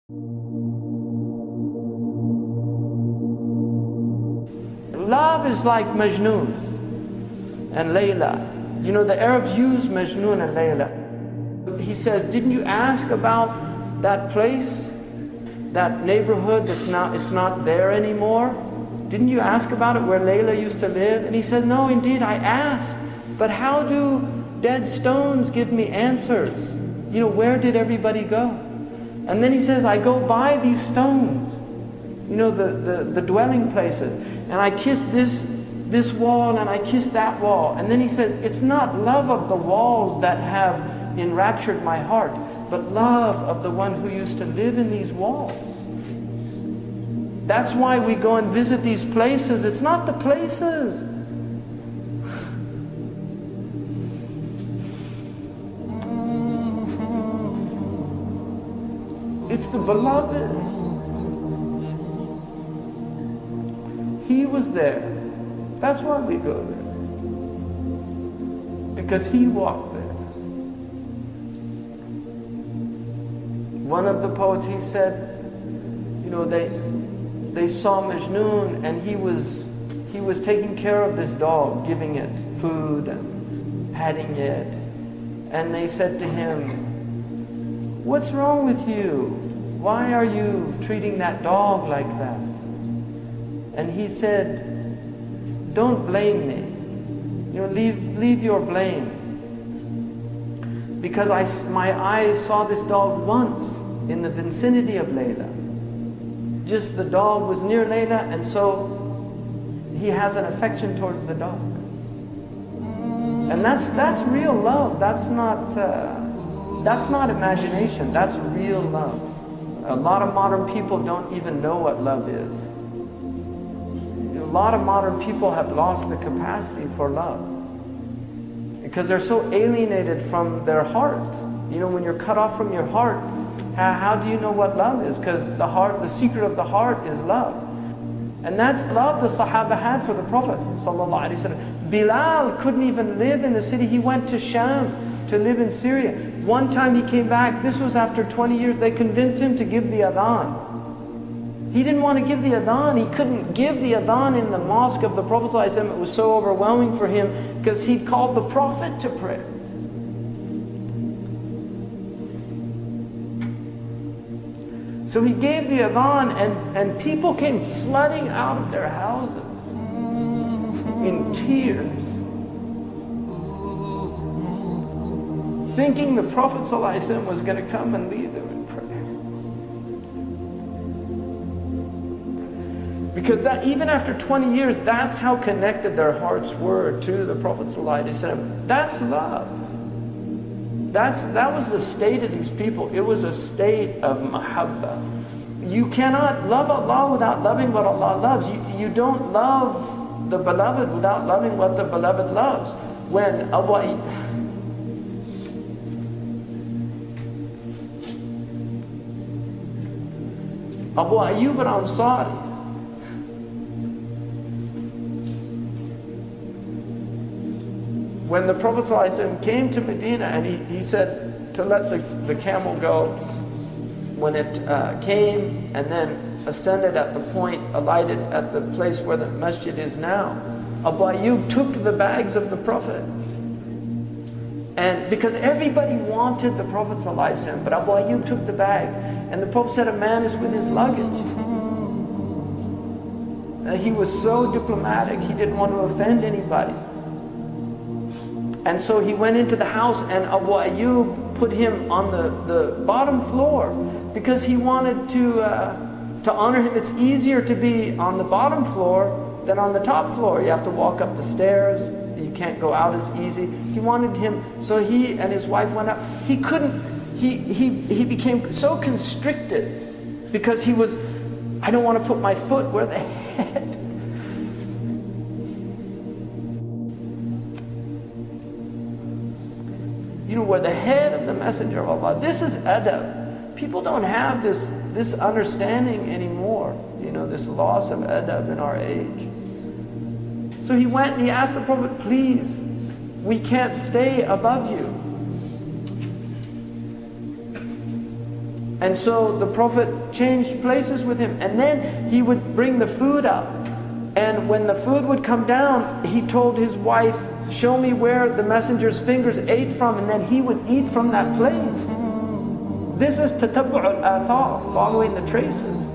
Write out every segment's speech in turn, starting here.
Love is like Majnun and Layla. You know, the Arabs use Majnun and Layla. He says, didn't you ask about that place, that neighborhood it's not there anymore? Didn't you ask about it where Layla used to live? And he said, no, indeed, I asked. But how do dead stones give me answers? You know, where did everybody go? And then he says, I go by these stones, you know, the dwelling places, and I kiss this wall and I kiss that wall. And then he says, it's not love of the walls that have enraptured my heart, but love of the one who used to live in these walls. That's why we go and visit these places. It's not the places. It's the beloved. He was there. That's why we go there. Because he walked there. One of the poets, he said, you know, they saw Majnun and he was taking care of this dog, giving it food and patting it. And they said to him, what's wrong with you? Why are you treating that dog like that? And he said, don't blame me. You know, leave your blame. Because my eyes saw this dog once in the vicinity of Layla. Just the dog was near Layla, and so he has an affection towards the dog. And that's real love. That's not imagination. That's real love. A lot of modern people don't even know what love is. A lot of modern people have lost the capacity for love because they're so alienated from their heart. You know, when you're cut off from your heart, how do you know what love is? Because the secret of the heart is love. And that's love the Sahaba had for the Prophet ﷺ. Bilal couldn't even live in the city. He went to Sham to live in Syria. One time he came back, this was after 20 years, they convinced him to give the adhan. He didn't want to give the adhan. He couldn't give the adhan in the mosque of the Prophet ﷺ. It was so overwhelming for him because he'd called the Prophet to prayer. So he gave the adhan and people came flooding out of their houses in tears, thinking the Prophet ﷺ was going to come and lead them in prayer. Because that even after 20 years, that's how connected their hearts were to the Prophet ﷺ. That's love. That was the state of these people. It was a state of mahabbah. You cannot love Allah without loving what Allah loves. You don't love the beloved without loving what the beloved loves. When Abu Ayyub al-Ansari, when the Prophet ﷺ came to Medina and he said to let the camel go, when it came and then ascended at the point, alighted at the place where the masjid is now, Abu Ayyub took the bags of the Prophet. And because everybody wanted the Prophet ﷺ, but Abu Ayyub took the bags. And the Prophet said, a man is with his luggage. He was so diplomatic, he didn't want to offend anybody. And so he went into the house and Abu Ayyub put him on the bottom floor because he wanted to honor him. It's easier to be on the bottom floor than on the top floor. You have to walk up the stairs. You can't go out as easy. He wanted him, so he and his wife went up. He couldn't, he became so constricted because he was, I don't want to put my foot where the head. You know, where the head of the Messenger of Allah. This is adab. People don't have this understanding anymore. You know, this loss of adab in our age. So he went and he asked the Prophet, please, we can't stay above you. And so the Prophet changed places with him, and then he would bring the food up. And when the food would come down, he told his wife, show me where the messenger's fingers ate from, and then he would eat from that place. This is tatabbu' al-athar, following the traces.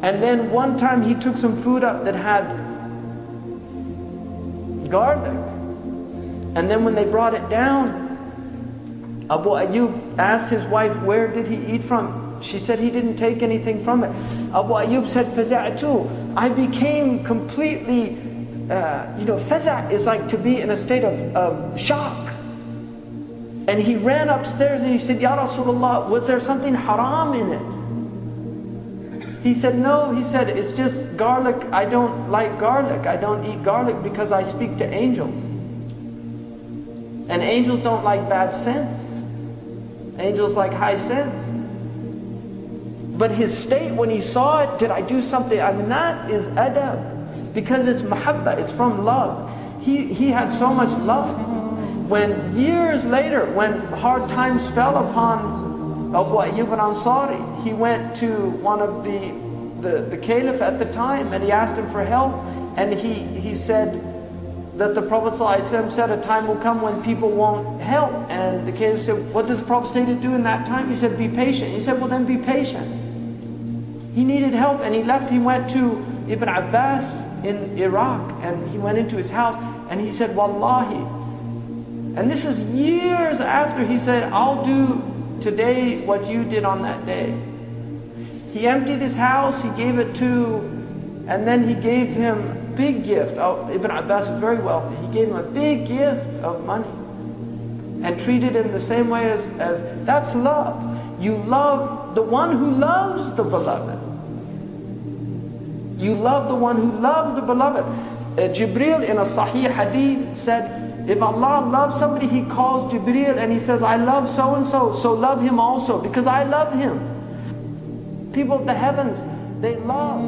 And then one time he took some food up that had garlic. And then when they brought it down, Abu Ayyub asked his wife, where did he eat from? She said he didn't take anything from it. Abu Ayyub said, فَزَعْتُ, I became completely, faza' is like to be in a state of shock. And he ran upstairs and he said, Ya Rasulullah, was there something haram in it? He said, no. He said, it's just garlic. I don't like garlic. I don't eat garlic because I speak to angels. And angels don't like bad sense. Angels like high sense. But his state when he saw it, did I do something? I mean, that is adab. Because it's mahabba, it's from love. He had so much love. When years later, when hard times fell upon Abu Ayyub al-Ansari, he went to one of the caliph at the time, and he asked him for help. And he said that the Prophet ﷺ said a time will come when people won't help. And the caliph said, what did the Prophet say to do in that time? He said, be patient. He said, well then be patient. He needed help, and he left. He went to Ibn Abbas in Iraq, and he went into his house, and he said, Wallahi. And this is years after he said, I'll do today what you did on that day. He emptied his house, he gave it to, and then he gave him a big gift. Ibn Abbas was very wealthy. He gave him a big gift of money and treated him the same way as that's love. You love the one who loves the beloved. You love the one who loves the beloved. Jibreel in a Sahih hadith said, if Allah loves somebody, He calls Jibreel and He says, I love so and so, so love him also, because I love him. People of the heavens, they love.